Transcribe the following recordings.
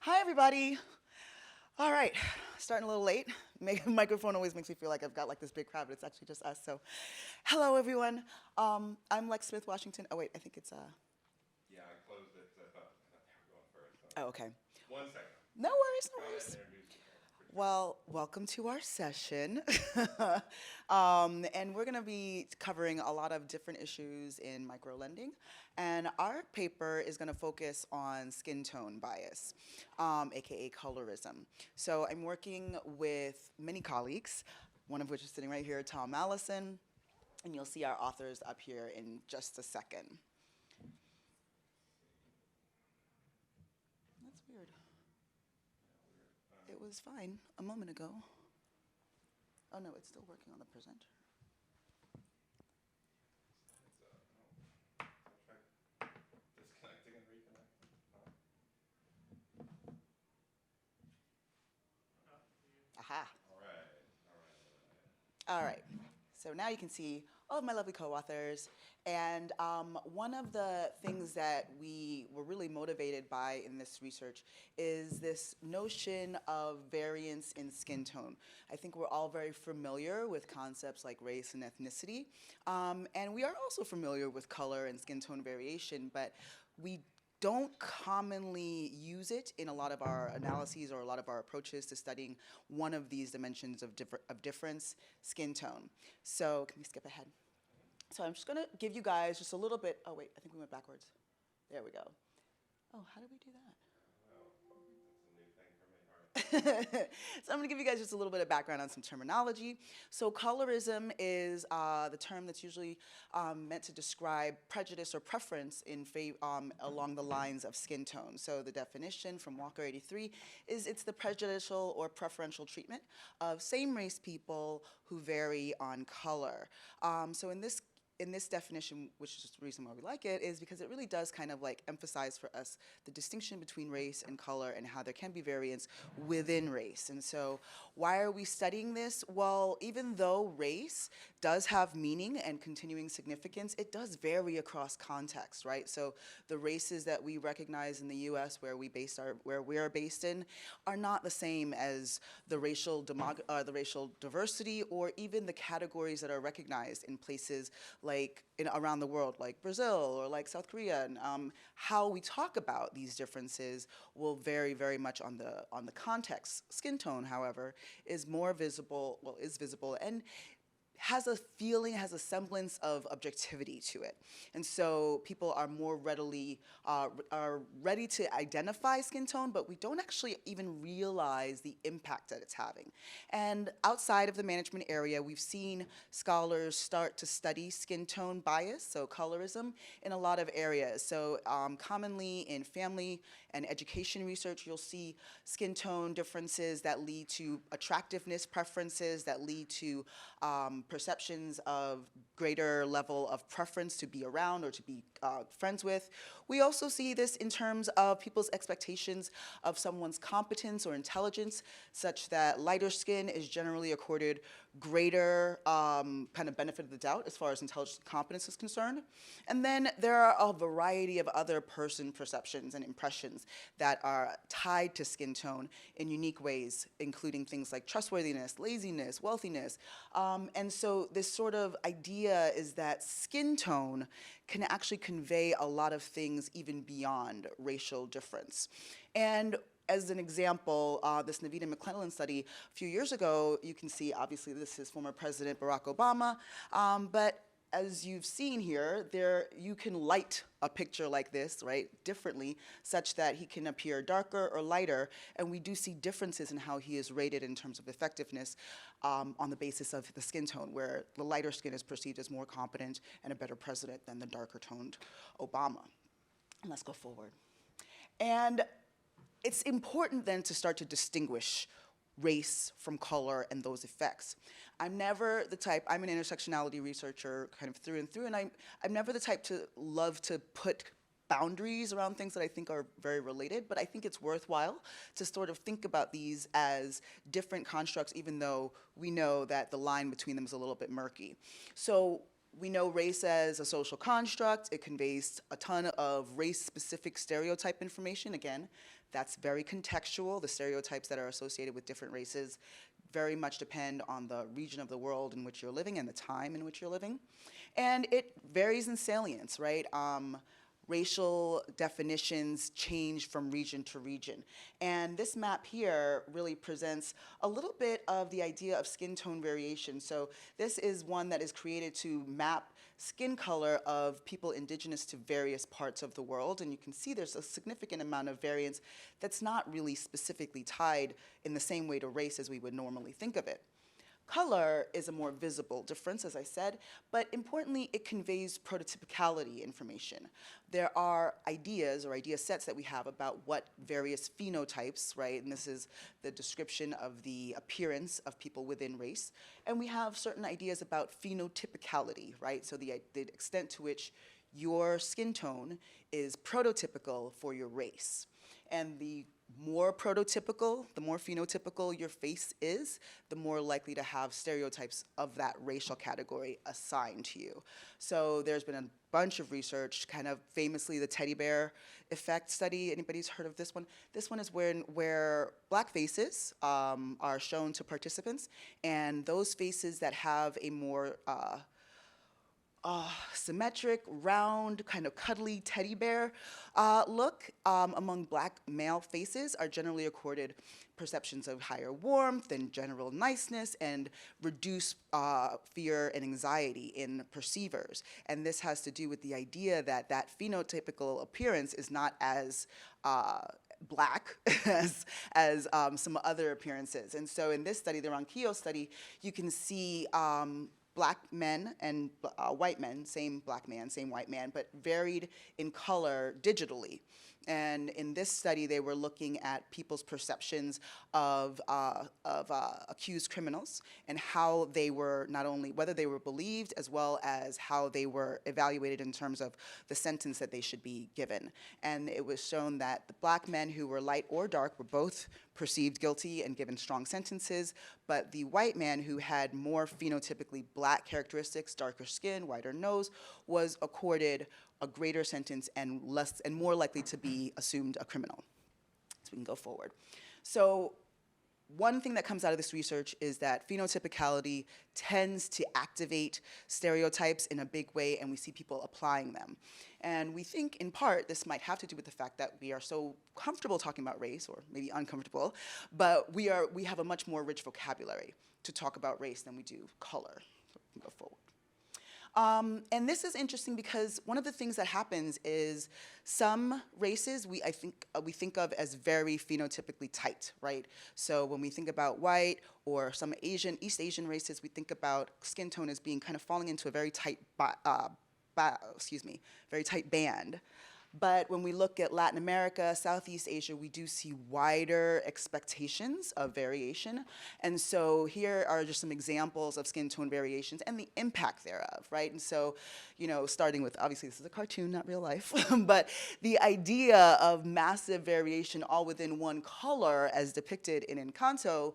Hi, everybody. All right, starting a little late. Microphone always makes me feel like I've got like this big crowd, but it's actually just us. So, hello, everyone. I'm Lex Smith, Washington. Oh wait, I think it's Yeah, I closed it because I thought they were going first. So. Oh, okay. One second. No worries, no Go ahead worries. and introduce yourself. Well, welcome to our session. And we're going to be covering a lot of different issues in microlending. And our paper is going to focus on skin tone bias, aka colorism. So I'm working with many colleagues, one of which is sitting right here, Tom Allison. And you'll see our authors up here in just a second. That's weird. It was fine a moment ago. Oh no, it's still working on the presenter. Disconnecting and reconnecting. Aha. All right. All right. All right. So now you can see all of my lovely co-authors. And one of the things that we were really motivated by in this research is this notion of variance in skin tone. I think we're all very familiar with concepts like race and ethnicity. And we are also familiar with color and skin tone variation, but we don't commonly use it in a lot of our analyses or a lot of our approaches to studying one of these dimensions of difference, skin tone. So can we skip ahead? So I'm just going to give you guys just a little bit. Oh, wait, I think we went backwards. There we go. Oh, how did we do that? So I'm going to give you guys just a little bit of background on some terminology. So colorism is the term that's usually meant to describe prejudice or preference along the lines of skin tone. So the definition from Walker 83 is it's the prejudicial or preferential treatment of same-race people who vary on color. So in this definition, which is the reason why we like it, is because it really does kind of like emphasize for us the distinction between race and color and how there can be variance within race. And so why are we studying this? Well, even though race does have meaning and continuing significance, it does vary across context, right? So the races that we recognize in the US where we are based in are not the same as the racial diversity or even the categories that are recognized in places like around the world, like Brazil or like South Korea. And how we talk about these differences will vary very much on the context. Skin tone, however, is visible and has a feeling, has a semblance of objectivity to it. And so people are more are ready to identify skin tone, but we don't actually even realize the impact that it's having. And outside of the management area, we've seen scholars start to study skin tone bias, so colorism, in a lot of areas. So commonly in family and education research, you'll see skin tone differences that lead to attractiveness preferences, that lead to perceptions of greater level of preference to be around or to be friends with. We also see this in terms of people's expectations of someone's competence or intelligence, such that lighter skin is generally accorded greater kind of benefit of the doubt as far as intelligence and competence is concerned. And then there are a variety of other person perceptions and impressions that are tied to skin tone in unique ways, including things like trustworthiness, laziness, wealthiness. And so this sort of idea is that skin tone can actually convey a lot of things even beyond racial difference. And as an example, this Navita McClellan study a few years ago, you can see, obviously, this is former President Barack Obama, but as you've seen here, you can light a picture like this, right, differently, such that he can appear darker or lighter, and we do see differences in how he is rated in terms of effectiveness on the basis of the skin tone, where the lighter skin is perceived as more competent and a better president than the darker toned Obama. And let's go forward. And it's important then to start to distinguish race from color and those effects. I'm never the type, I'm an intersectionality researcher kind of through and through, and I'm never the type to love to put boundaries around things that I think are very related, but I think it's worthwhile to sort of think about these as different constructs, even though we know that the line between them is a little bit murky. So We know race as a social construct. It conveys a ton of race-specific stereotype information. Again, that's very contextual. The stereotypes that are associated with different races very much depend on the region of the world in which you're living and the time in which you're living. And it varies in salience, right? Racial definitions change from region to region. And this map here really presents a little bit of the idea of skin tone variation. So this is one that is created to map skin color of people indigenous to various parts of the world. And you can see there's a significant amount of variance that's not really specifically tied in the same way to race as we would normally think of it. Color is a more visible difference, as I said, but importantly, it conveys prototypicality information. There are ideas or idea sets that we have about what various phenotypes, right, and this is the description of the appearance of people within race, and we have certain ideas about phenotypicality, right, so the extent to which your skin tone is prototypical for your race. And the more prototypical, the more phenotypical your face is, the more likely to have stereotypes of that racial category assigned to you. So there's been a bunch of research, kind of famously the teddy bear effect study. Anybody's heard of this one? This one is where black faces are shown to participants, and those faces that have a more symmetric, round, kind of cuddly teddy bear look among black male faces are generally accorded perceptions of higher warmth and general niceness and reduced fear and anxiety in perceivers. And this has to do with the idea that that phenotypical appearance is not as black as some other appearances. And so in this study, the Ronquillo study, you can see black men and white men, same black man, same white man, but varied in color digitally. And in this study, they were looking at people's perceptions of accused criminals and how they were not only, whether they were believed, as well as how they were evaluated in terms of the sentence that they should be given. And it was shown that the black men who were light or dark were both perceived guilty and given strong sentences, but the white man who had more phenotypically black characteristics, darker skin, wider nose, was accorded a greater sentence and more likely to be assumed a criminal. So we can go forward. So one thing that comes out of this research is that phenotypicality tends to activate stereotypes in a big way, and we see people applying them. And we think, in part, this might have to do with the fact that we are so comfortable talking about race, or maybe uncomfortable, but we have a much more rich vocabulary to talk about race than we do color. So we can go forward. And this is interesting because one of the things that happens is some races we think of as very phenotypically tight, right? So when we think about white or some East Asian races, we think about skin tone as being kind of falling into a very tight, very tight band. But when we look at Latin America, Southeast Asia, we do see wider expectations of variation. And so here are just some examples of skin tone variations and the impact thereof, right? And so, you know, starting with, obviously this is a cartoon, not real life, but the idea of massive variation all within one color as depicted in Encanto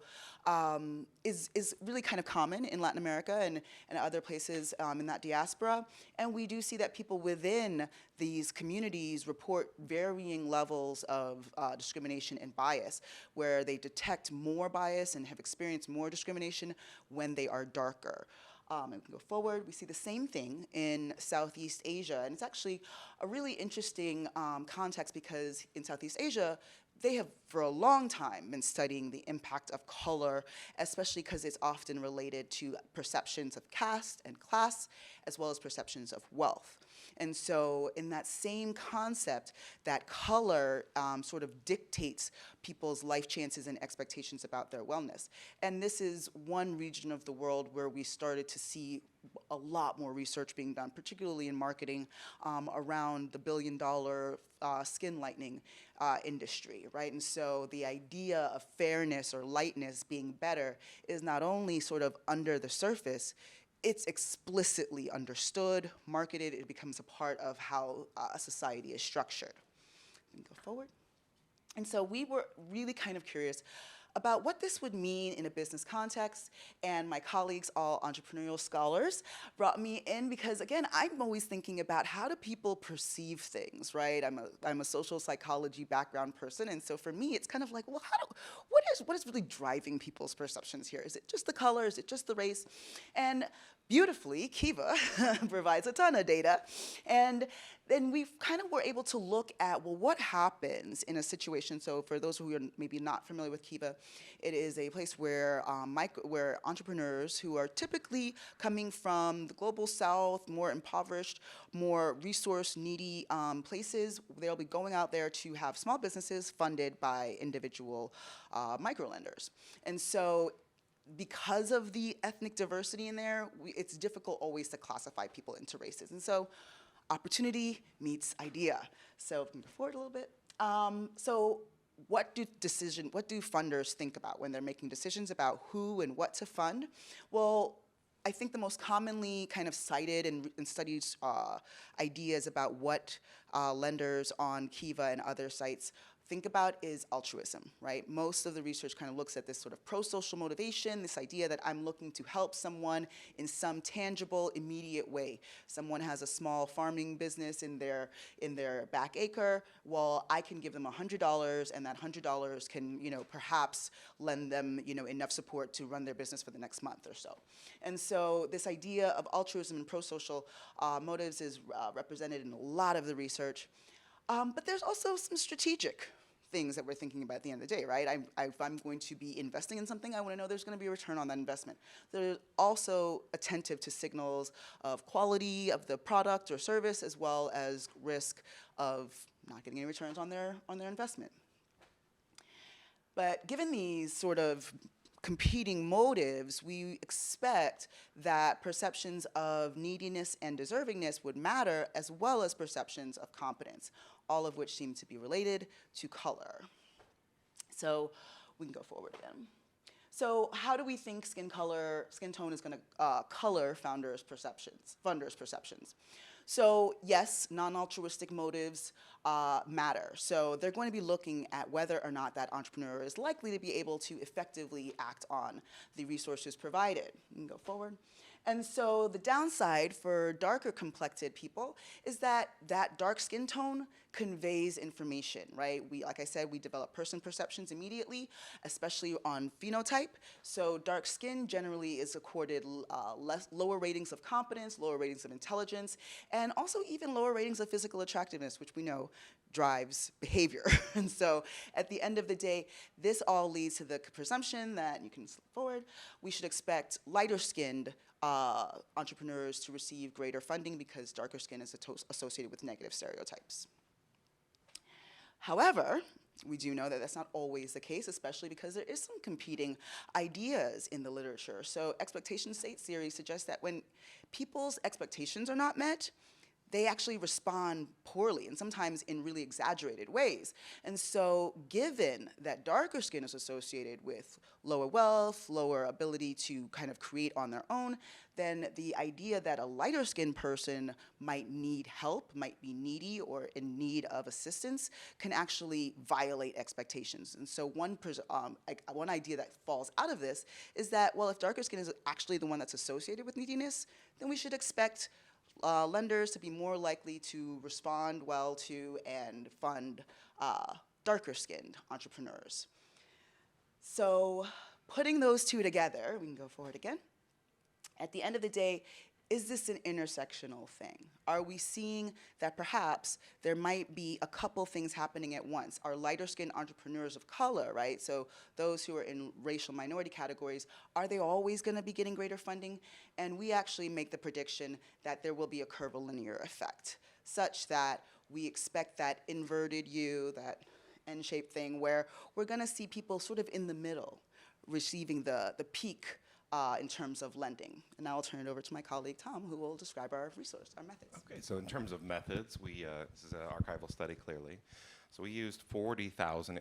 is really kind of common in Latin America and other places in that diaspora. And we do see that people within these communities report varying levels of discrimination and bias, where they detect more bias and have experienced more discrimination when they are darker. And we can go forward. We see the same thing in Southeast Asia. And it's actually a really interesting context because in Southeast Asia, they have for a long time been studying the impact of color, especially because it's often related to perceptions of caste and class, as well as perceptions of wealth. And so in that same concept, that color sort of dictates people's life chances and expectations about their wellness. And this is one region of the world where we started to see a lot more research being done, particularly in marketing, around the billion-dollar skin lightening industry, right? And so the idea of fairness or lightness being better is not only sort of under the surface, it's explicitly understood, marketed, it becomes a part of how a society is structured. We can go forward. And so we were really kind of curious about what this would mean in a business context, and my colleagues, all entrepreneurial scholars, brought me in because, again, I'm always thinking about how do people perceive things, right? I'm a social psychology background person, and so for me, it's kind of like, well, what is really driving people's perceptions here? Is it just the color? Is it just the race? And beautifully, Kiva provides a ton of data, and then we kind of were able to look at, well, what happens in a situation? So for those who are maybe not familiar with Kiva, it is a place where where entrepreneurs who are typically coming from the global south, more impoverished, more resource needy places, they'll be going out there to have small businesses funded by individual microlenders. And so because of the ethnic diversity in there, it's difficult always to classify people into races. And so opportunity meets idea. So if we can go forward a little bit. So what do funders think about when they're making decisions about who and what to fund? Well, I think the most commonly kind of cited and studied ideas about what lenders on Kiva and other sites think about is altruism, right? Most of the research kind of looks at this sort of prosocial motivation, this idea that I'm looking to help someone in some tangible, immediate way. Someone has a small farming business in their back acre. Well, I can give them $100, and that $100 can, perhaps lend them, enough support to run their business for the next month or so. And so this idea of altruism and prosocial motives is represented in a lot of the research. But there's also some strategic things that we're thinking about at the end of the day, right? If I'm going to be investing in something, I want to know there's going to be a return on that investment. They're also attentive to signals of quality of the product or service, as well as risk of not getting any returns on their investment. But given these sort of competing motives, we expect that perceptions of neediness and deservingness would matter, as well as perceptions of competence, all of which seem to be related to color. So we can go forward again. So how do we think skin tone is going to color funders' perceptions? So yes, non-altruistic motives matter. So they're going to be looking at whether or not that entrepreneur is likely to be able to effectively act on the resources provided. You can go forward. And so the downside for darker complected people is that dark skin tone conveys information, right? Like I said, we develop person perceptions immediately, especially on phenotype. So dark skin generally is accorded lower ratings of competence, lower ratings of intelligence, and also even lower ratings of physical attractiveness, which we know drives behavior. And so at the end of the day, this all leads to the presumption that, you can slip forward, we should expect lighter-skinned entrepreneurs to receive greater funding because darker skin is associated with negative stereotypes. However, we do know that that's not always the case, especially because there is some competing ideas in the literature. So expectation state theory suggests that when people's expectations are not met, they actually respond poorly, and sometimes in really exaggerated ways. And so given that darker skin is associated with lower wealth, lower ability to kind of create on their own, then the idea that a lighter skinned person might need help, might be needy or in need of assistance, can actually violate expectations. And so one idea that falls out of this is that, well, if darker skin is actually the one that's associated with neediness, then we should expect lenders to be more likely to respond well to and fund darker-skinned entrepreneurs. So putting those two together, we can go forward again. At the end of the day, is this an intersectional thing? Are we seeing that perhaps there might be a couple things happening at once? Are lighter-skinned entrepreneurs of color, right? So those who are in racial minority categories, are they always going to be getting greater funding? And we actually make the prediction that there will be a curvilinear effect, such that we expect that inverted U, that N-shaped thing, where we're going to see people sort of in the middle receiving the peak in terms of lending. And now I'll turn it over to my colleague, Tom, who will describe our methods. Okay, so in terms of methods, this is an archival study, clearly. So we used 40,000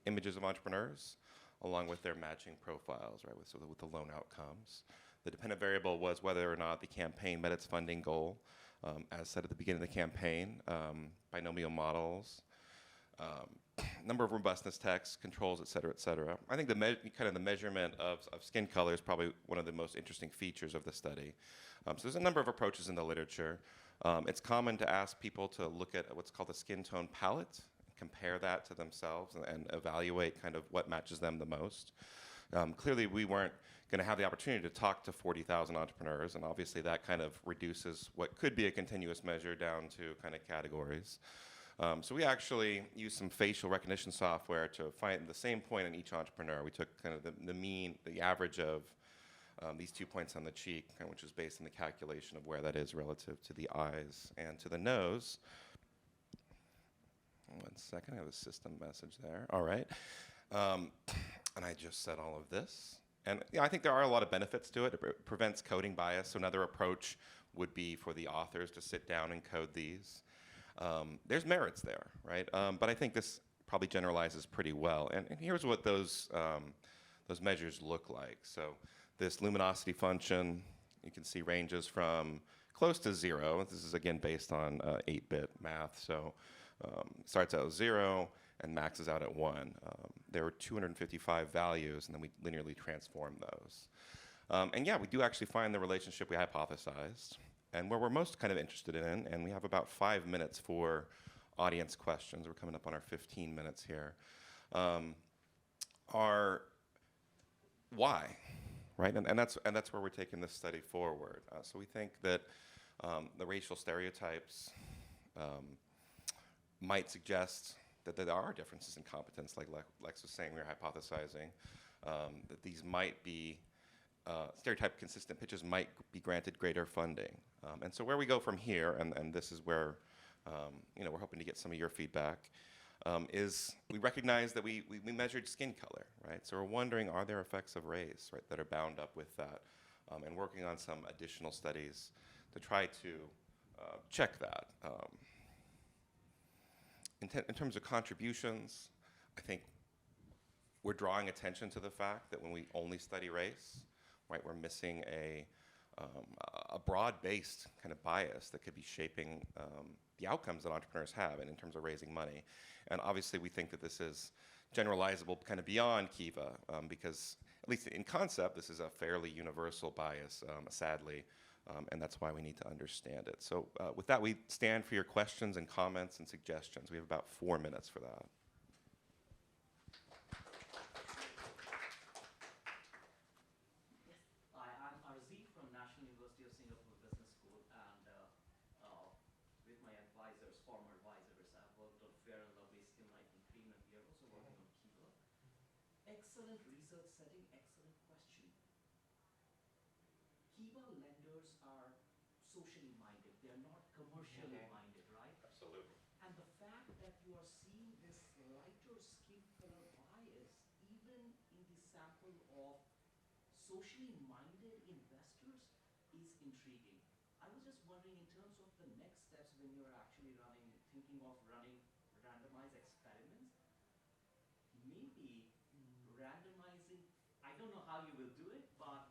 images of entrepreneurs, along with their matching profiles, right, with the loan outcomes. The dependent variable was whether or not the campaign met its funding goal. As said at the beginning of the campaign, binomial models number of robustness tests, controls, et cetera, et cetera. I think the measurement of skin color is probably one of the most interesting features of the study. So there's a number of approaches in the literature. It's common to ask people to look at what's called a skin tone palette, compare that to themselves, and evaluate kind of what matches them the most. Clearly, we weren't going to have the opportunity to talk to 40,000 entrepreneurs, and obviously that kind of reduces what could be a continuous measure down to kind of categories. So we actually used some facial recognition software to find the same point in each entrepreneur. We took kind of the mean, the average of these 2 points on the cheek, which is based on the calculation of where that is relative to the eyes and to the nose. 1 second, I have a system message there. All right. And I just said all of this. And I think there are a lot of benefits to it. It prevents coding bias. So another approach would be for the authors to sit down and code these. There's merits there, right? But I think this probably generalizes pretty well. And here's what those measures look like. So this luminosity function, you can see ranges from close to 0. This is, again, based on 8-bit math. So starts out at 0 and maxes out at 1. There were 255 values, and then we linearly transform those. And yeah, we do actually find the relationship we hypothesized. And where we're most kind of interested in, and we have about 5 minutes for audience questions. We're coming up on our 15 minutes here. Are why, right? And that's where we're taking this study forward. So we think that the racial stereotypes might suggest that there are differences in competence, like Lex was saying. We were hypothesizing that these might be stereotype-consistent pitches might be granted greater funding. And so where we go from here, and this is where we're hoping to get some of your feedback, is we recognize that we measured skin color, right? So we're wondering, are there effects of race, right, that are bound up with that? And working on some additional studies to try to check that. In terms of contributions, I think we're drawing attention to the fact that when we only study race, right, we're missing a broad-based kind of bias that could be shaping the outcomes that entrepreneurs have and in terms of raising money. And obviously, we think that this is generalizable kind of beyond Kiva, because at least in concept, this is a fairly universal bias, sadly, and that's why we need to understand it. So with that, we stand for your questions and comments and suggestions. We have about 4 minutes for that. Former advisors, I've worked on Fair and Lovely Skin Lightening Cream, and we are also working on Kiva. Excellent research setting, excellent question. Kiva lenders are socially minded. They're not commercially minded, right? Absolutely. And the fact that you are seeing this lighter skin color bias even in the sample of socially minded investors is intriguing. I was just wondering, in terms of the next steps when you're actually thinking of running randomized experiments, maybe randomizing, I don't know how you will do it, but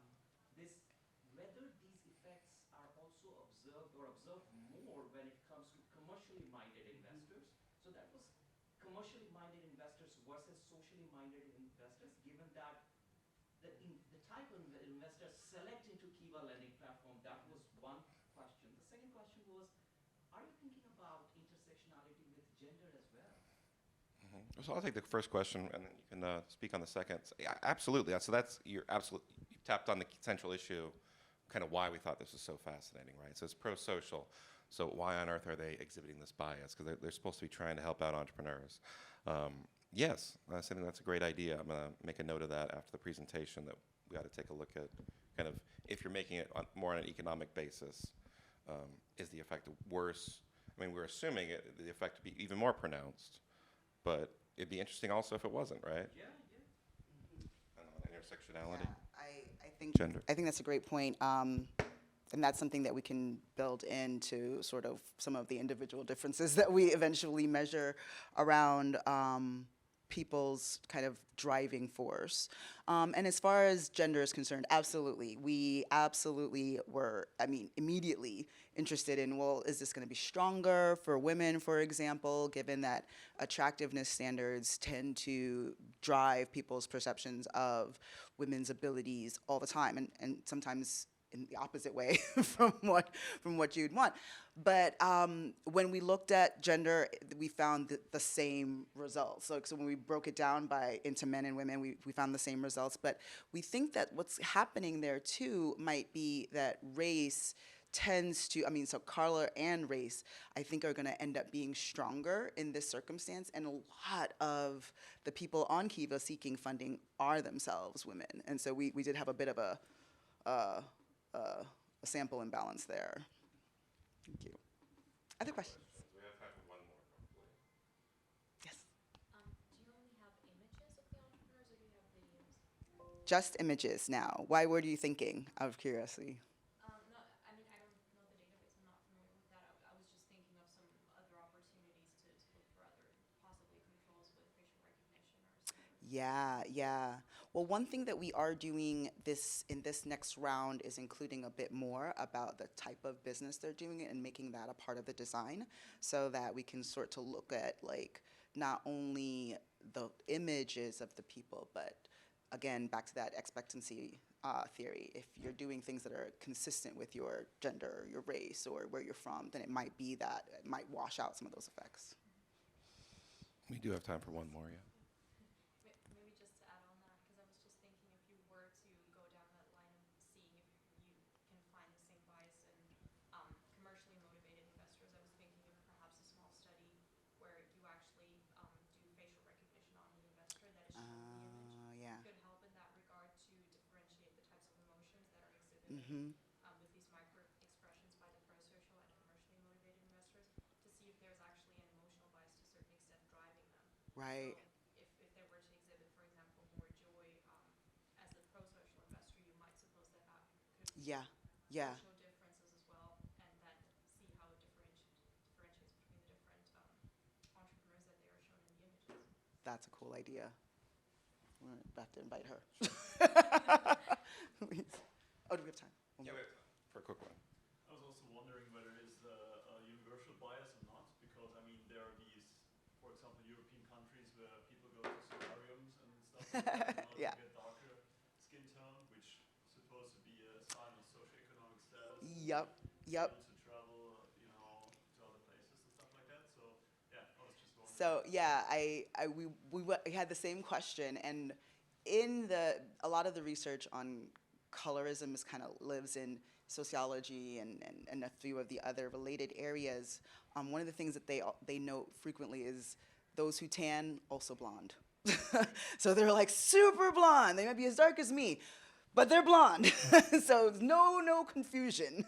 whether these effects are also observed or observed more when it comes to commercially minded investors. So that was commercially minded investors versus socially minded investors, given that the type of investors select into Kiva lending platform. That was one question. The second question was, are you thinking about intersectionality with gender as well? Mm-hmm. So I'll take the first question, and then you can speak on the second. So, yeah, absolutely. So you tapped on the central issue, kind of why we thought this was so fascinating, right? So it's prosocial. So why on earth are they exhibiting this bias? Because they're supposed to be trying to help out entrepreneurs. Yes, I think that's a great idea. I'm going to make a note of that after the presentation, that we ought to take a look at kind of, if you're making it more on an economic basis, is the effect worse? I mean, we're assuming the effect to be even more pronounced, but it'd be interesting also if it wasn't, right? Yeah. And on intersectionality. Yeah, Gender. I think that's a great point. And that's something that we can build into sort of some of the individual differences that we eventually measure around people's kind of driving force. And as far as gender is concerned, absolutely. We absolutely were, I mean, immediately interested in, well, is this going to be stronger for women, for example, given that attractiveness standards tend to drive people's perceptions of women's abilities all the time, and sometimes in the opposite way from what you'd want. But when we looked at gender, we found the same results. So when we broke it down into men and women, we found the same results. But we think that what's happening there too might be that race tends to, I mean, so color and race, I think are gonna end up being stronger in this circumstance. And a lot of the people on Kiva seeking funding are themselves women. And so we did have a bit of a sample imbalance there. Thank you. Other questions? We have time for one more, hopefully. Yes. Do you only have images of the entrepreneurs, or do you have videos? Just images now. Why were you thinking, out of curiosity? No, I mean, I don't know the database. I'm not familiar with that. I was just thinking of some other opportunities to look for other possibly controls with facial recognition or similar. Yeah, yeah. Well, one thing that we are doing in this next round is including a bit more about the type of business they're doing and making that a part of the design, so that we can sort to look at like not only the images of the people, but again, back to that expectancy theory. If you're doing things that are consistent with your gender, your race, or where you're from, then it might be that it might wash out some of those effects. We do have time for one more, yeah. Maybe just to add on that, because I was just thinking if you were to go down that line of seeing if you can find the same bias in commercially motivated investors, I was thinking of perhaps a small study where you actually do facial recognition on the investor that is shown in the image. Yeah. Could help in that regard to differentiate the types of emotions that are exhibited Mm-hmm. with these micro expressions by the prosocial and commercially motivated investors, to see if there's actually an emotional bias to a certain extent driving them. Right. So if they were to exhibit, for example, more joy as a prosocial investor, you might suppose that that could Yeah. Yeah. show differences as well, and then see how it differentiates between the different entrepreneurs that they are shown in the images. That's a cool idea. We're about to invite her. Please. Oh, do we have time? One Yeah, more. we have time for a quick one. I was also wondering whether it is a universal bias or not, because I mean there are these, for example, European countries where people go to solariums and stuff like that in order Yeah. to get darker skin tone, which is supposed to be a sign of socioeconomic status. Yep. Yep. Able to travel, to other places and stuff like that. So yeah, I was just wondering. So yeah, we had the same question, and in a lot of the research on colorism is kind of lives in sociology and a few of the other related areas. One of the things that they note frequently is those who tan also blonde. So they're like super blonde. They might be as dark as me, but they're blonde. So no confusion.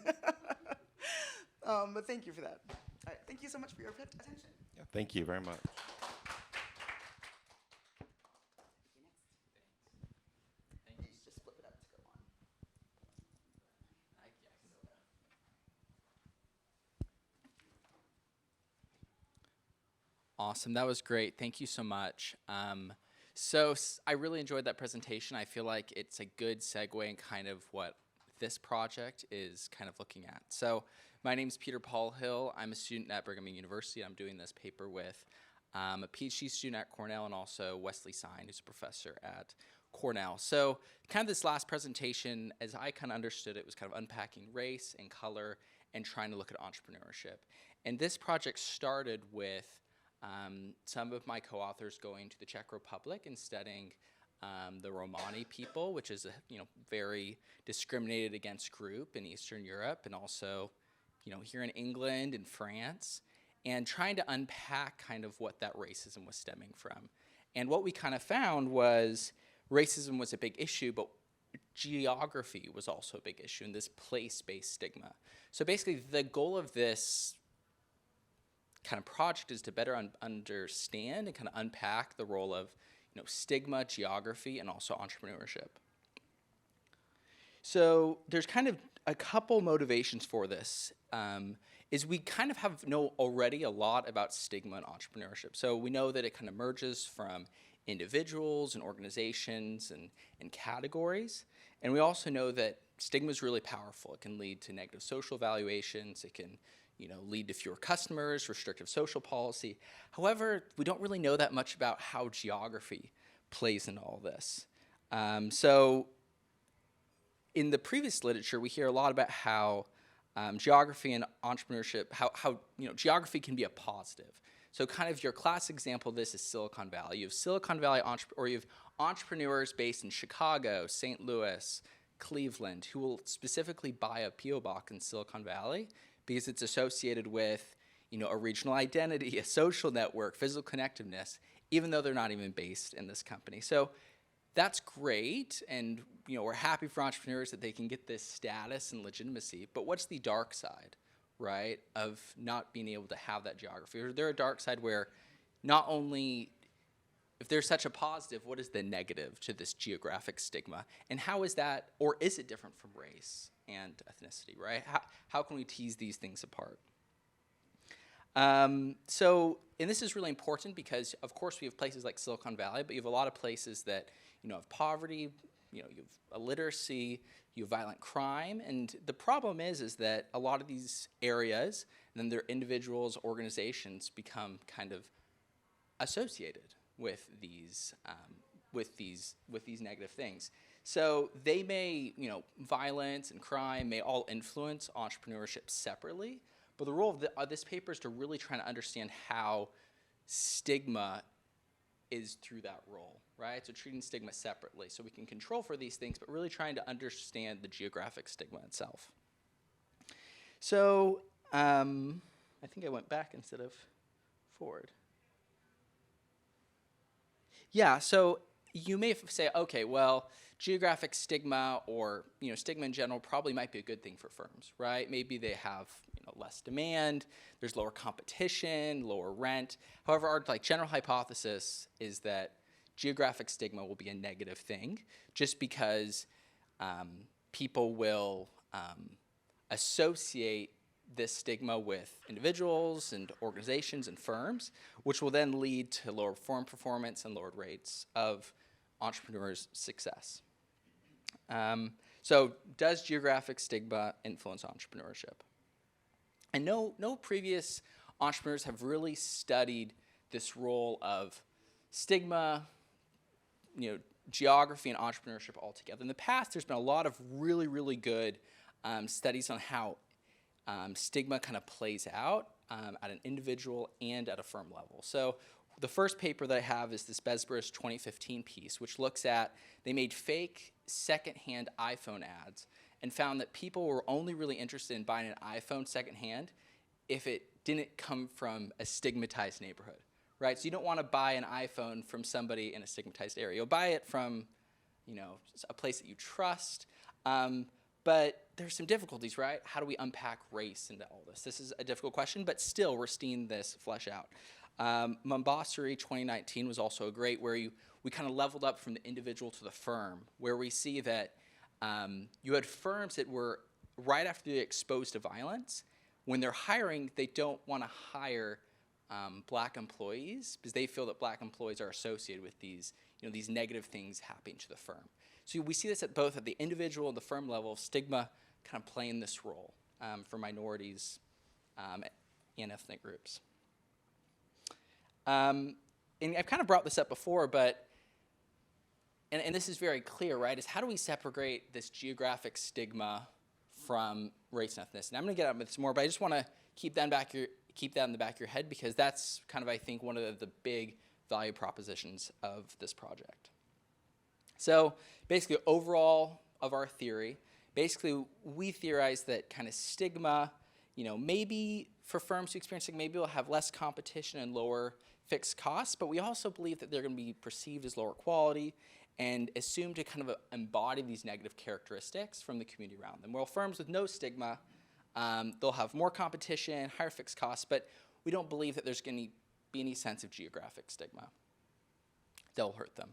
But thank you for that. All right, thank you so much for your attention. Yeah, thank you very much. Just flip it up to go on. Awesome. That was great. Thank you so much. So I really enjoyed that presentation. I feel like it's a good segue in kind of what this project is kind of looking at. So my name is Peter Paul Hill. I'm a student at Brigham Young University. I'm doing this paper with a PhD student at Cornell and also Wesley Sine, who's a professor at Cornell. So kind of this last presentation, as I kind of understood it, was kind of unpacking race and color and trying to look at entrepreneurship. And this project started with some of my co-authors going to the Czech Republic and studying the Romani people, which is a very discriminated against group in Eastern Europe, and also here in England and France, and trying to unpack kind of what that racism was stemming from. And what we kind of found was racism was a big issue, but geography was also a big issue, and this place-based stigma. So basically, the goal of this kind of project is to better understand and kind of unpack the role of stigma, geography, and also entrepreneurship. So there's kind of a couple motivations for this. Is we kind of know already a lot about stigma and entrepreneurship. So we know that it kind of emerges from individuals and organizations and categories. And we also know that stigma is really powerful. It can lead to negative social evaluations. It can lead to fewer customers, restrictive social policy. However, we don't really know that much about how geography plays into all this. So in the previous literature, we hear a lot about how geography and entrepreneurship, how geography can be a positive. So kind of your classic example of this is Silicon Valley. You have Silicon Valley, or you have entrepreneurs based in Chicago, St. Louis, Cleveland, who will specifically buy a P.O. box in Silicon Valley because it's associated with a regional identity, a social network, physical connectiveness, even though they're not even based in this company. So that's great, and we're happy for entrepreneurs that they can get this status and legitimacy, but what's the dark side, right, of not being able to have that geography? Or is there a dark side where not only, if there's such a positive, what is the negative to this geographic stigma? And how is that, or is it different from race and ethnicity, right? How can we tease these things apart? And this is really important because, of course, we have places like Silicon Valley, but you have a lot of places that, have poverty, you have illiteracy, you have violent crime, and the problem is that a lot of these areas, and then their individuals, organizations become kind of associated with these negative things. So they may, violence and crime may all influence entrepreneurship separately, but the role of this paper is to really try to understand how stigma is through that role, right? So treating stigma separately so we can control for these things, but really trying to understand the geographic stigma itself. So I think I went back instead of forward. Yeah, so you may say, okay, well, geographic stigma or stigma in general probably might be a good thing for firms, right? Maybe they have less demand, there's lower competition, lower rent. However, our general hypothesis is that geographic stigma will be a negative thing just because people will associate this stigma with individuals and organizations and firms, which will then lead to lower firm performance and lowered rates of entrepreneurs' success. So does geographic stigma influence entrepreneurship? And no previous entrepreneurs have really studied this role of stigma, geography and entrepreneurship all together. In the past, there's been a lot of really, really good studies on how stigma kind of plays out at an individual and at a firm level. So the first paper that I have is this Besbris 2015 piece, which looks at, they made fake secondhand iPhone ads and found that people were only really interested in buying an iPhone secondhand if it didn't come from a stigmatized neighborhood, right? So you don't want to buy an iPhone from somebody in a stigmatized area. You'll buy it from, a place that you trust. But there's some difficulties, right? How do we unpack race into all this? This is a difficult question, but still we're seeing this flesh out. Mombasari 2019 was also a great where we kind of leveled up from the individual to the firm, where we see that you had firms that were right after they're exposed to violence. When they're hiring, they don't want to hire black employees because they feel that black employees are associated with these negative things happening to the firm. So we see this at both at the individual and the firm level, stigma kind of playing this role for minorities and ethnic groups. And I've kind of brought this up before, but, and this is very clear, right, is how do we separate this geographic stigma from race and ethnicity? And I'm going to get into this more, but I just want to keep that in the back of your head because that's kind of, I think, one of the big value propositions of this project. So basically, overall of our theory, basically we theorize that kind of stigma, maybe for firms who experience stigma, maybe we'll have less competition and lower fixed costs, but we also believe that they're going to be perceived as lower quality and assumed to kind of embody these negative characteristics from the community around them. While firms with no stigma, they'll have more competition, higher fixed costs, but we don't believe that there's going to be any sense of geographic stigma. They'll hurt them.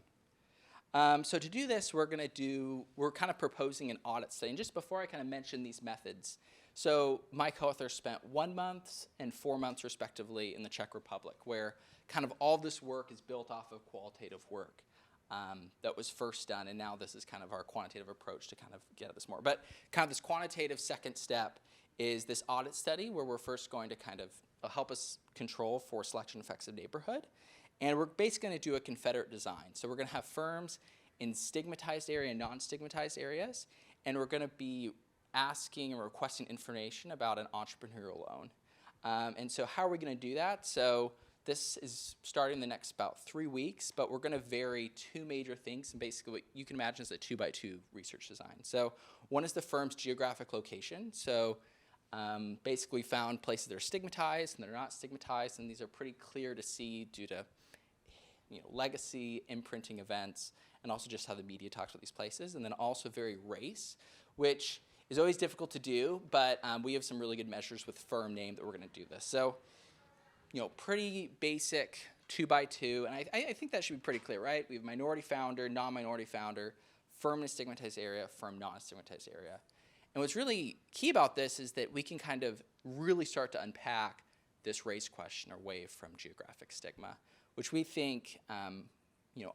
So to do this, we're kind of proposing an audit study. And just before I kind of mention these methods, So my co-authors spent 1 month and 4 months respectively in the Czech Republic, where kind of all this work is built off of qualitative work that was first done, and now this is kind of our quantitative approach to kind of get at this more. But kind of this quantitative second step is this audit study where we're first going to kind of help us control for selection effects of neighborhood. And we're basically going to do a confederate design. So we're going to have firms in stigmatized area and non-stigmatized areas, and we're going to be asking or requesting information about an entrepreneurial loan. And so how are we going to do that? So this is starting the next about 3 weeks, but we're going to vary 2 major things, and basically what you can imagine is a 2x2 research design. So one is the firm's geographic location. So basically found places that are stigmatized and that are not stigmatized, and these are pretty clear to see due to legacy, imprinting events, and also just how the media talks about these places. And then also vary race, which is always difficult to do, but we have some really good measures with firm name that we're going to do this. So, pretty basic 2x2, and I think that should be pretty clear, right? We have minority founder, non-minority founder, firm in a stigmatized area, firm non-stigmatized area. And what's really key about this is that we can kind of really start to unpack this race question or wave from geographic stigma, which we think,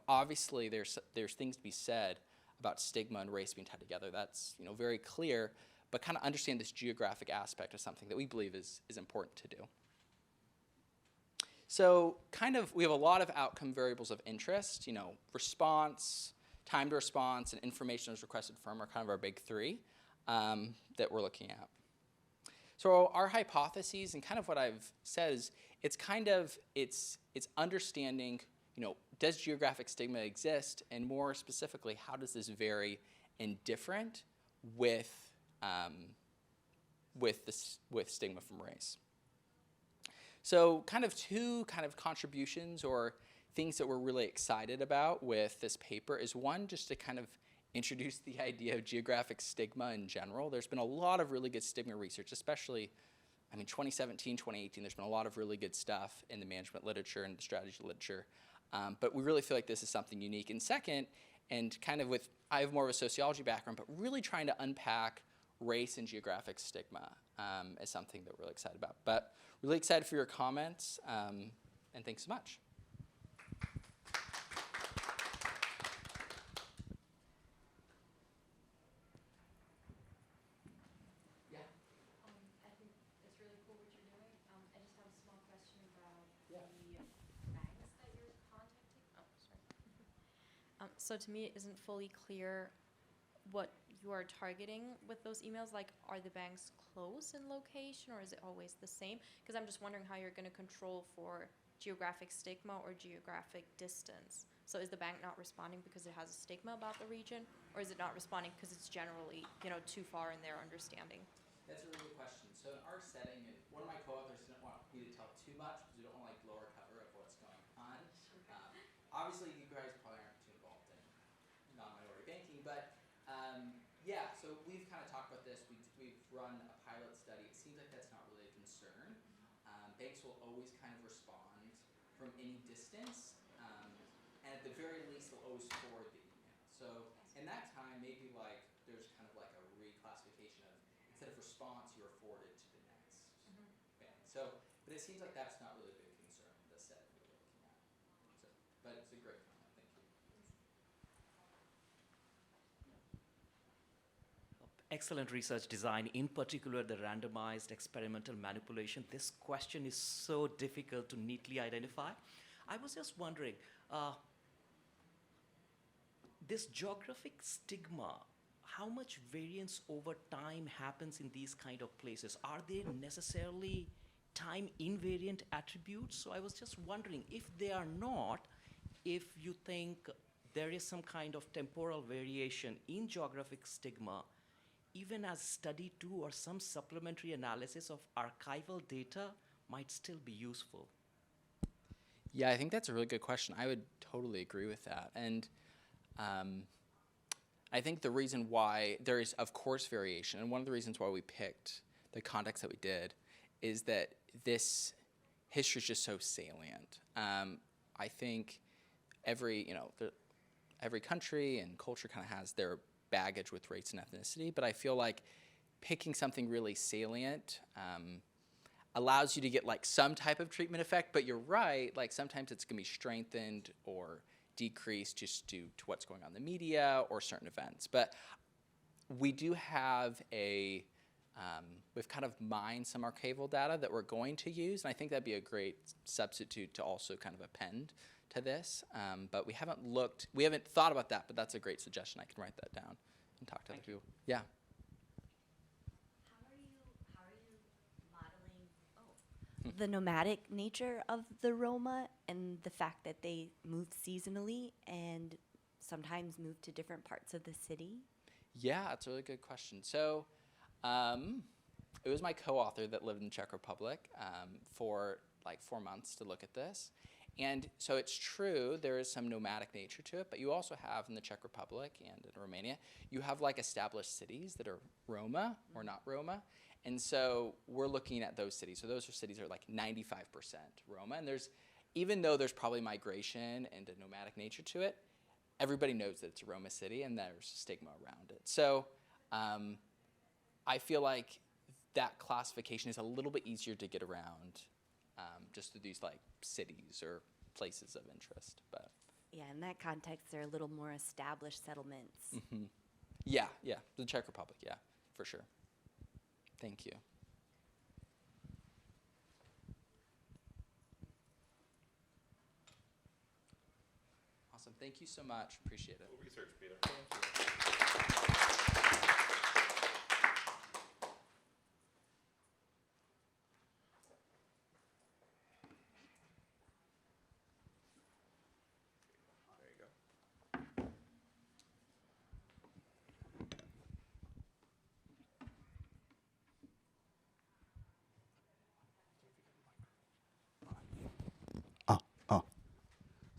obviously there's things to be said about stigma and race being tied together. That's very clear, but kind of understand this geographic aspect is something that we believe is important to do. So we have a lot of outcome variables of interest, response, time to response, and information as requested from are kind of our big 3 that we're looking at. So our hypotheses and kind of what I've said is it's understanding, does geographic stigma exist, and more specifically, how does this vary and different with stigma from race? So kind of 2 contributions or things that we're really excited about with this paper is one, just to kind of introduce the idea of geographic stigma in general. There's been a lot of really good stigma research, especially, 2017, 2018, there's been a lot of really good stuff in the management literature and the strategy literature. But we really feel like this is something unique. And second, and kind of I have more of a sociology background, but really trying to unpack race and geographic stigma is something that we're really excited about. But really excited for your comments, and thanks so much. I think it's really cool what you're doing. I just have a small question about the banks that you're contacting. Oh, sorry. So to me, it isn't fully clear what you are targeting with those emails. Like, are the banks close in location, or is it always the same? Because I'm just wondering how you're going to control for geographic stigma or geographic distance. So is the bank not responding because it has a stigma about the region, or is it not responding because it's generally, too far in their understanding? That's a really good question. So in our setting, and one of my co-authors didn't want me to tell too much because we don't want to blow our cover of what's going on. Obviously, you guys probably aren't too involved in non-minority banking, but so we've kind of talked about this. We've run a pilot study. It seems like that's not really a concern. Banks will always kind of respond from any distance, and at the very least, they'll always forward the email. So in that time, maybe there's kind of like a reclassification of instead of response, you're forwarded to the next bank. So, but it seems like that's not really a big concern in the setting that we're looking at. So, but it's a great comment. Thank you. Excellent research design, in particular the randomized experimental manipulation. This question is so difficult to neatly identify. I was just wondering, this geographic stigma, how much variance over time happens in these kind of places? Are they necessarily time invariant attributes? So I was just wondering if they are not, if you think there is some kind of temporal variation in geographic stigma, even as study 2 or some supplementary analysis of archival data might still be useful. Yeah, I think that's a really good question. I would totally agree with that. And I think the reason why there is, of course, variation, and one of the reasons why we picked the context that we did, is that this history is just so salient. I think every country and culture kind of has their baggage with race and ethnicity, but I feel like picking something really salient allows you to get like some type of treatment effect, but you're right, like sometimes it's gonna be strengthened or decreased just due to what's going on in the media or certain events. But we do have we've kind of mined some archival data that we're going to use, and I think that'd be a great substitute to also kind of append to this. But we haven't thought about that, but that's a great suggestion. I can write that down and talk to other people. Yeah. How are you modeling the nomadic nature of the Roma and the fact that they move seasonally and sometimes move to different parts of the city? Yeah, that's a really good question. So it was my co-author that lived in the Czech Republic for like 4 months to look at this. And so it's true, there is some nomadic nature to it, but you also have in the Czech Republic and in Romania, you have like established cities that are Roma or not Roma. And so we're looking at those cities. So those are cities that are like 95% Roma. And even though there's probably migration and a nomadic nature to it, everybody knows that it's a Roma city and there's a stigma around it. So I feel like that classification is a little bit easier to get around just through these like cities or places of interest. But Yeah, in that context, they're a little more established settlements. yeah, the Czech Republic, yeah, for sure. Thank you. Awesome, thank you so much, appreciate it. Cool research, Peter. There you go.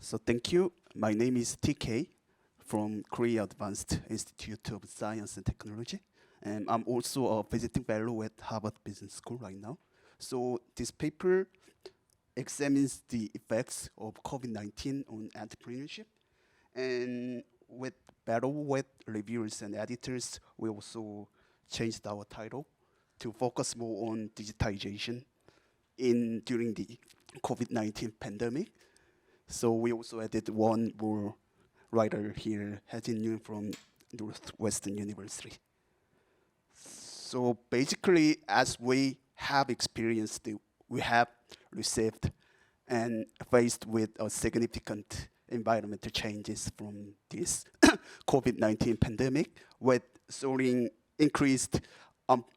So thank you. My name is TK from Korea Advanced Institute of Science and Technology. And I'm also a visiting fellow at Harvard Business School right now. So this paper examines the effects of COVID-19 on entrepreneurship. And with battle with reviewers and editors, we also changed our title to focus more on digitization during the COVID-19 pandemic. So we also added one more writer here, Hajin Yoon from Northwestern University. So basically, as we have experienced, we have received and faced with significant environmental changes from this COVID-19 pandemic, with soaring increased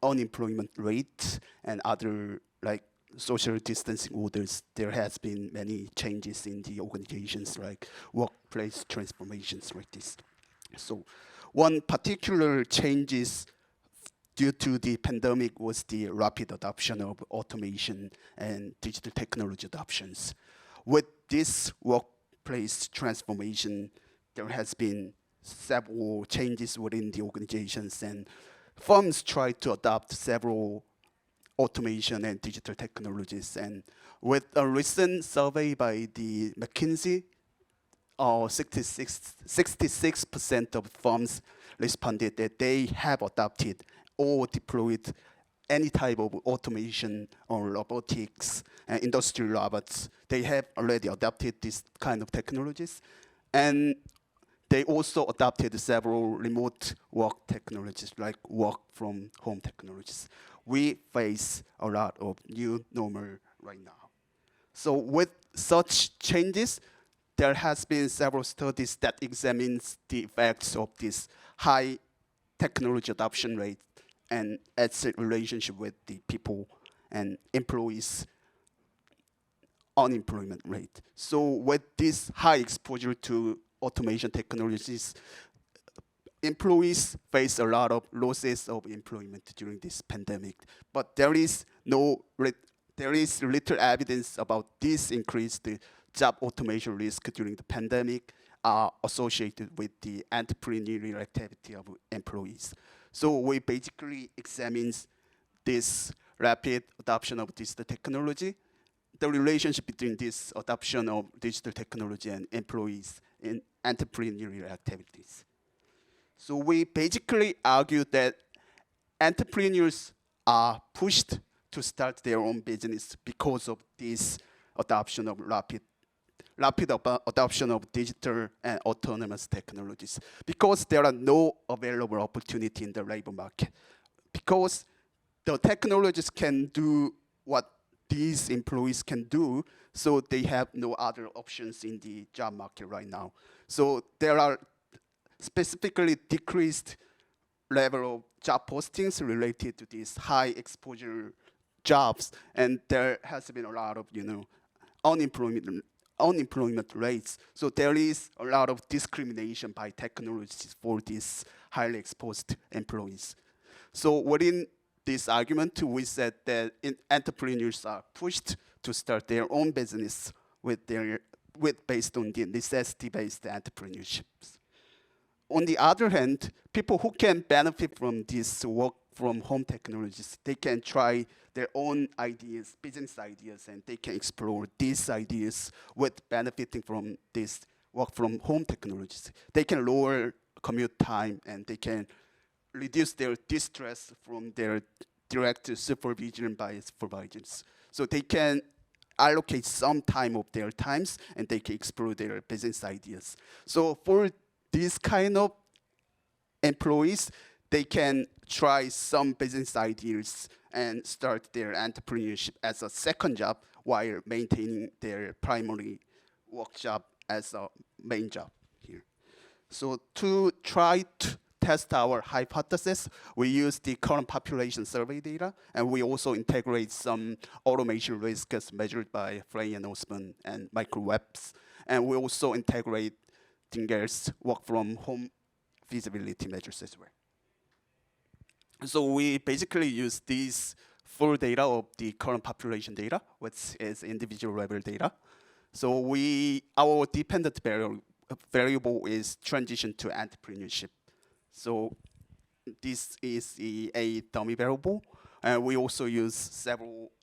unemployment rate and other like social distancing orders. There has been many changes in the organizations, like workplace transformations like this. So one particular changes due to the pandemic was the rapid adoption of automation and digital technology adoptions. With this workplace transformation, there has been several changes within the organizations, and firms try to adopt several automation and digital technologies. And with a recent survey by the McKinsey, 66% of firms responded that they have adopted or deployed any type of automation or robotics and industrial robots. They have already adopted this kind of technologies. And they also adopted several remote work technologies, like work from home technologies. We face a lot of new normal right now. So with such changes, there has been several studies that examines the effects of this high technology adoption rate and its relationship with the people and employees' unemployment rate. So with this high exposure to automation technologies, employees face a lot of losses of employment during this pandemic. But there is little evidence about this increased job automation risk during the pandemic associated with the entrepreneurial activity of employees. So we basically examine this rapid adoption of digital technology, the relationship between this adoption of digital technology and employees in entrepreneurial activities. So we basically argue that entrepreneurs are pushed to start their own business because of this adoption of rapid adoption of digital and autonomous technologies, because there are no available opportunity in the labor market, because the technologies can do what these employees can do, so they have no other options in the job market right now. So there are specifically decreased level of job postings related to these high exposure jobs, and there has been a lot of unemployment rates. So there is a lot of discrimination by technologies for these highly exposed employees. So within this argument, we said that entrepreneurs are pushed to start their own business based on the necessity-based entrepreneurships. On the other hand, people who can benefit from this work from home technologies, they can try their own ideas, business ideas, and they can explore these ideas with benefiting from this work from home technologies. They can lower commute time, and they can reduce their distress from their direct supervision by supervisors. So they can allocate some time of their times, and they can explore their business ideas. So for these kind of employees, they can try some business ideas and start their entrepreneurship as a second job while maintaining their primary work job as a main job here. So to try to test our hypothesis, we use the current population survey data, and we also integrate some automation risks measured by Frey and Osman and microwebs. And we also integrate Dinger's work from home feasibility measures as well. So we basically use these full data of the current population data, which is individual level data. So our dependent variable is transition to entrepreneurship. So this is a dummy variable, and we also use several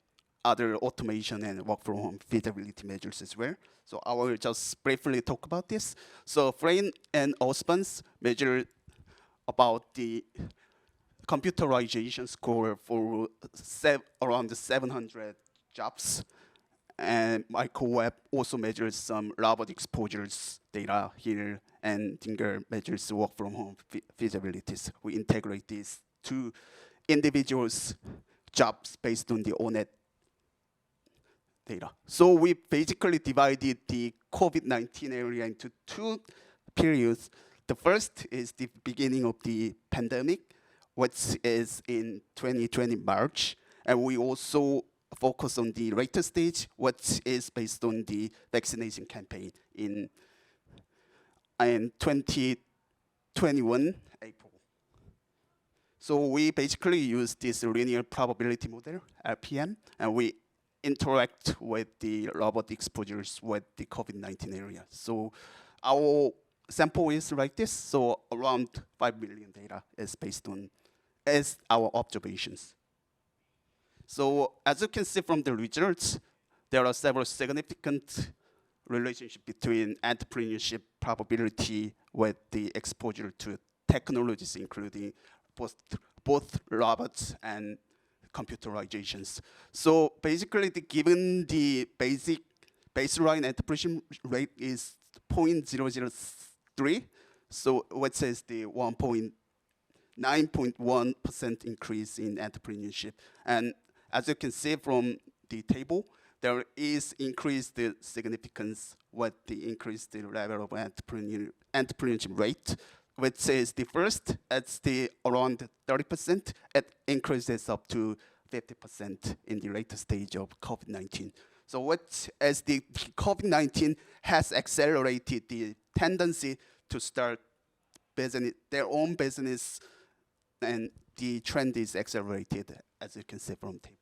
other automation and work from home feasibility measures as well. So I will just briefly talk about this. So Frey and Osman's measure about the computerization score for around 700 jobs. And Microweb also measures some robot exposures data here, and Dinger measures work from home feasibilities. We integrate these two individuals' jobs based on the ONET data. So we basically divided the COVID-19 area into two periods. The first is the beginning of the pandemic, which is in 2020 March, and we also focus on the later stage, which is based on the vaccination campaign in 2021 April. So we basically use this linear probability model, LPM, and we interact with the robot exposures with the COVID-19 area. So our sample is like this. So around 5 million data is based on as our observations. So as you can see from the results, there are several significant relationships between entrepreneurship probability with the exposure to technologies, including both robots and computerizations. So basically, given the baseline entrepreneurship rate is 0.003, so what says the 9.1% increase in entrepreneurship. And as you can see from the table, there is increased significance with the increased level of entrepreneurship rate, which is the first, it's the around 30%, it increases up to 50% in the later stage of COVID-19. So what as the COVID-19 has accelerated the tendency to start their own business, and the trend is accelerated, as you can see from the table.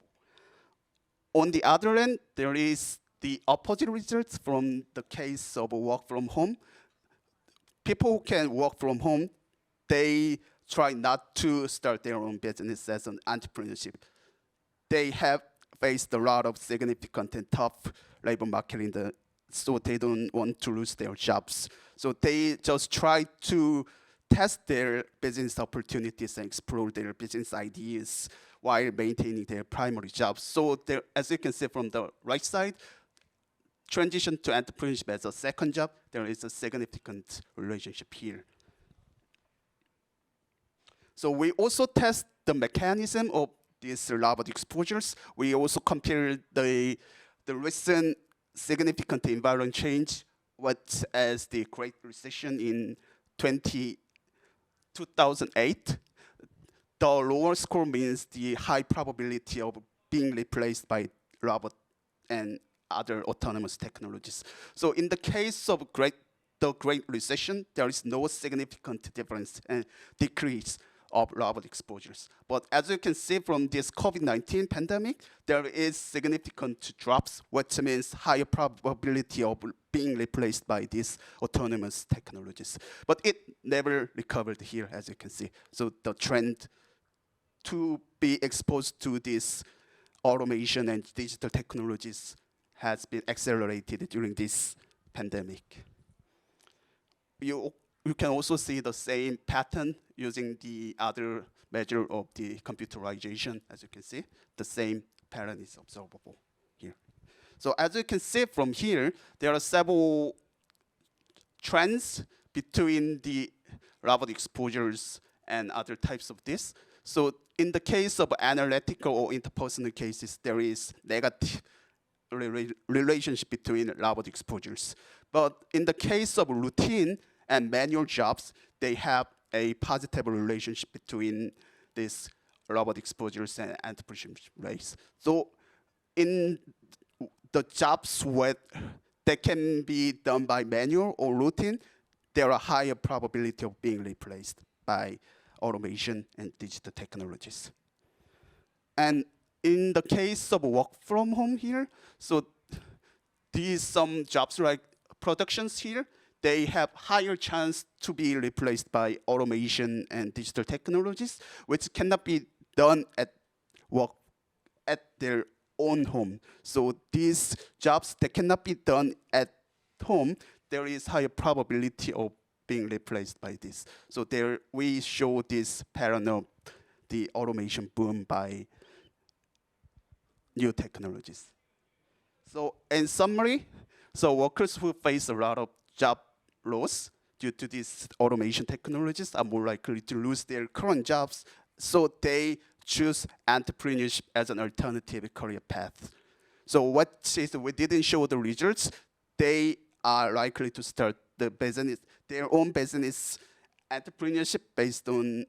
On the other end, there is the opposite results from the case of work from home. People who can work from home, they try not to start their own business as an entrepreneurship. They have faced a lot of significant and tough labor market so they don't want to lose their jobs. So they just try to test their business opportunities and explore their business ideas while maintaining their primary jobs. So there, as you can see from the right side, transition to entrepreneurship as a second job, there is a significant relationship here. So we also test the mechanism of these robot exposures. We also compare the recent significant environment change, what as the Great Recession in 2008. The lower score means the high probability of being replaced by robot and other autonomous technologies. So in the case of the Great Recession, there is no significant difference and decrease of robot exposures. But as you can see from this COVID-19 pandemic, there is significant drops, which means higher probability of being replaced by these autonomous technologies. But it never recovered here, as you can see. So the trend to be exposed to this automation and digital technologies has been accelerated during this pandemic. You can also see the same pattern using the other measure of the computerization. As you can see, the same pattern is observable here. So as you can see from here, there are several trends between the robot exposures and other types of this. So in the case of analytical or interpersonal cases, there is negative relationship between robot exposures. But in the case of routine and manual jobs, they have a positive relationship between these robot exposures and entrepreneurship rates. So in the jobs that can be done by manual or routine, there are higher probability of being replaced by automation and digital technologies. And in the case of work from home here, so these some jobs like productions here, they have higher chance to be replaced by automation and digital technologies, which cannot be done at work at their own home. So these jobs that cannot be done at home, there is higher probability of being replaced by this. So there we show this pattern of the automation boom by new technologies. So in summary, so workers who face a lot of job loss due to these automation technologies are more likely to lose their current jobs, so they choose entrepreneurship as an alternative career path. So what is, we didn't show the results, they are likely to start the business, their own business entrepreneurship based on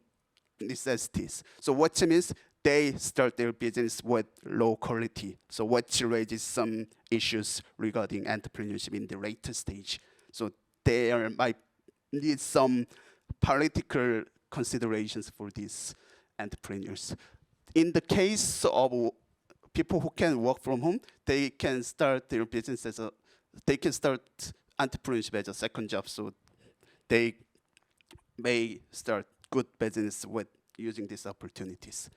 necessities. So what means they start their business with low quality. So what raises some issues regarding entrepreneurship in the later stage. So there might need some political considerations for these entrepreneurs. In the case of people who can work from home, they can start their business they can start entrepreneurship as a second job. So they may start good business with using these opportunities.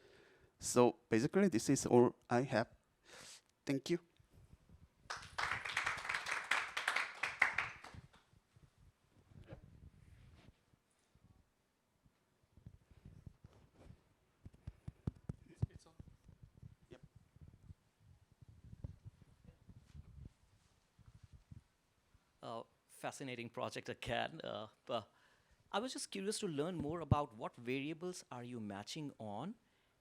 So basically, this is all I have. Thank you. Fascinating project again. But I was just curious to learn more about what variables are you matching on?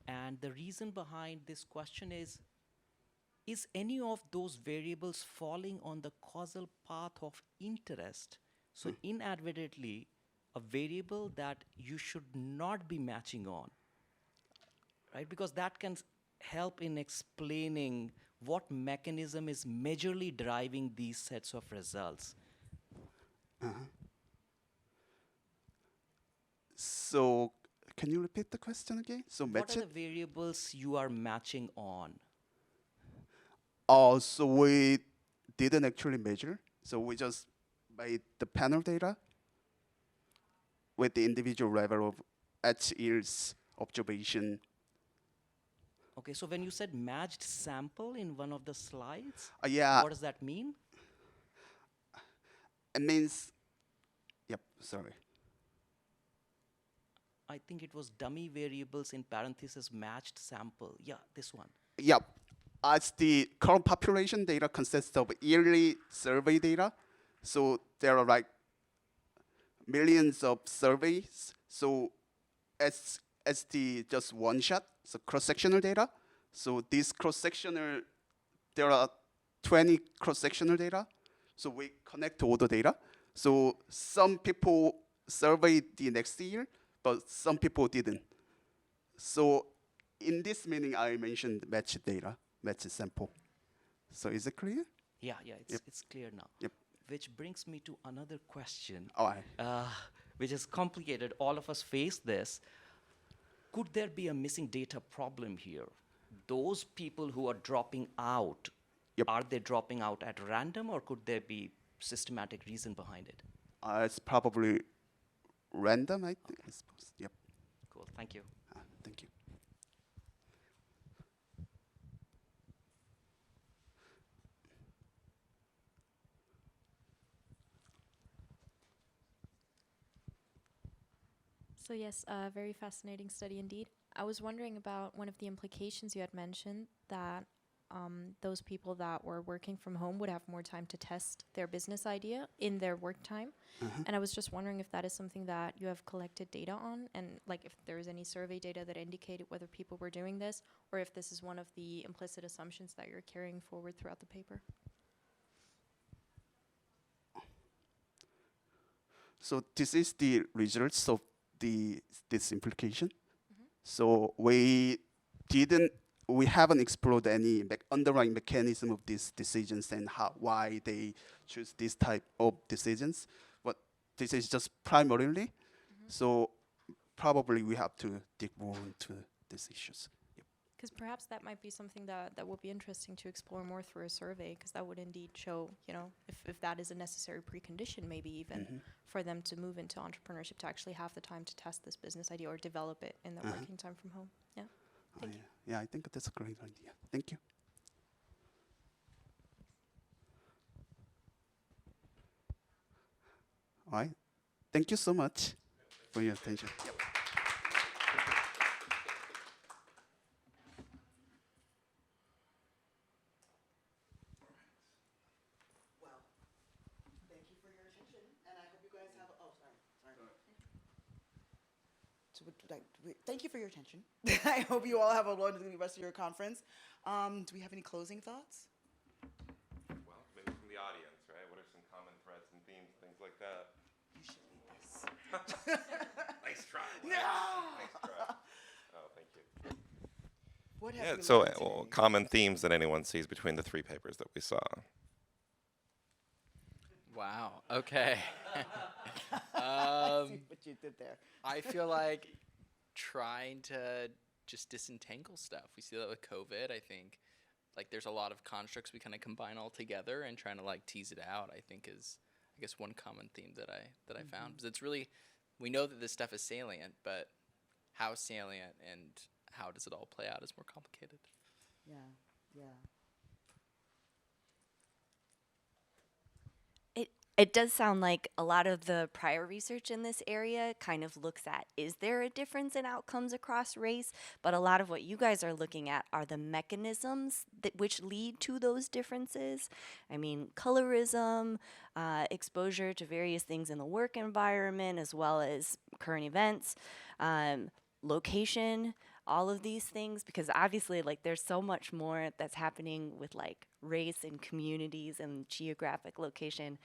And the reason behind this question is any of those variables falling on the causal path of interest? So inadvertently, a variable that you should not be matching on, right? Because that can help in explaining what mechanism is majorly driving these sets of results. So can you repeat the question again? So What match are it? the variables you are matching on? Oh, so we didn't actually measure. So we just made the panel data with the individual level of each year's observation. Okay, so when you said matched sample in one of the slides, Yeah, what does that mean? it means, yep, sorry. I think it was dummy variables in parentheses matched sample. Yeah, this one. Yep. As the current population data consists of yearly survey data, so there are like millions of surveys. So as the just one shot, so cross-sectional data. So this cross-sectional, there are 20 cross-sectional data. So we connect all the data. So some people surveyed the next year, but some people didn't. So in this meaning, I mentioned matched data, matched sample. So is it clear? Yeah, Yep. it's clear now. Yep. Which brings me to another question, All right. which is complicated. All of us face this. Could there be a missing data problem here? Those people who are dropping out, Yep. are they dropping out at random, or could there be systematic reason behind it? It's probably random, I suppose. Yep. Cool, thank you. Thank you. So yes, a very fascinating study indeed. I was wondering about one of the implications you had mentioned, that those people that were working from home would have more time to test their business idea in their work time. And I was just wondering if that is something that you have collected data on, and like if there is any survey data that indicated whether people were doing this, or if this is one of the implicit assumptions that you're carrying forward throughout the paper. So this is the results of this implication. So we haven't explored any underlying mechanism of these decisions and why they choose this type of decisions. But this is just primarily. So probably we have to dig more into these issues. Yep. Because perhaps that might be something that would be interesting to explore more through a survey, because that would indeed show, you know, if that is a necessary precondition, maybe even for them to move into entrepreneurship, to actually have the time to test this business idea or develop it in their working time from home. Yeah. Thank you. Yeah, I think that's a great idea. Thank you. All right. Thank you so much for your attention. Yep. Well, thank you for your attention, and I hope you guys have. Oh, sorry. So, thank you for your attention. I hope you all have a wonderful rest of your conference. Do we have any closing thoughts? Well, maybe from the audience, right? What are some common threads and themes, things like that? You should read this. Nice try. No! Nice try. Oh, thank you. What have Yeah, we so learned today? common themes that anyone sees between the three papers that we saw. Wow. Okay. I see what you did there. I feel like trying to just disentangle stuff. We see that with COVID. I think like there's a lot of constructs we kind of combine all together, and trying to like tease it out, I think is, I guess, one common theme that I found. Because it's really, we know that this stuff is salient, but how salient and how does it all play out is more complicated. Yeah, yeah. It does sound like a lot of the prior research in this area kind of looks at, is there a difference in outcomes across race? But a lot of what you guys are looking at are the mechanisms that which lead to those differences. I mean, colorism, exposure to various things in the work environment, as well as current events, location, all of these things, because obviously like there's so much more that's happening with like race and communities and geographic location.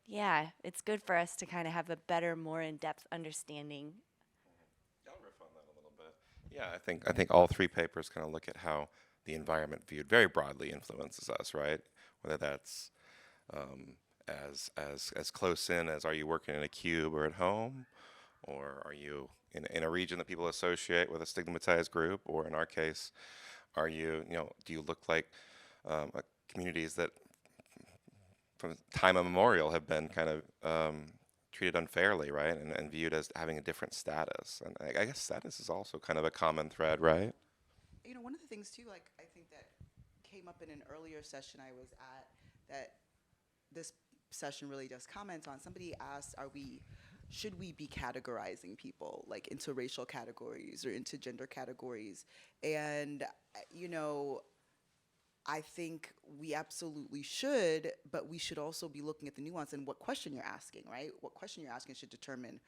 Yeah, it's good for us to kind of have a better, more in-depth understanding. I'll riff on that a little bit. Yeah, I think all three papers kind of look at how the environment viewed very broadly influences us, right? Whether that's as close in as, are you working in a cube or at home, or are you in a region that people associate with a stigmatized group, or in our case, are you, do you look like communities that from time immemorial have been kind of treated unfairly, right, and viewed as having a different status. And I guess status is also kind of a common thread, right? You know, one of the things too, like I think that came up in an earlier session I was at, that this session really does comment on. Somebody asked, are we should we be categorizing people like into racial categories or into gender categories? And, I think we absolutely should, but we should also be looking at the nuance and what question you're asking, right? What question you're asking should determine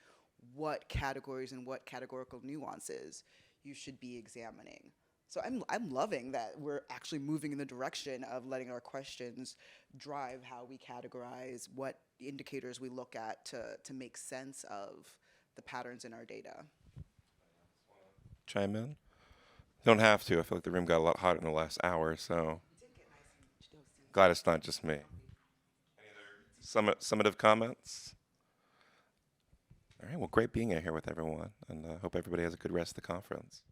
what categories and what categorical nuances you should be examining. So I'm loving that we're actually moving in the direction of letting our questions drive how we categorize, what indicators we look at to make sense of the patterns in our data. Chime in? Don't have to. I feel like the room got a lot hotter in the last hour, so glad it's not just me. Any other summative comments? All right, well, great being here with everyone, and hope everybody has a good rest of the conference.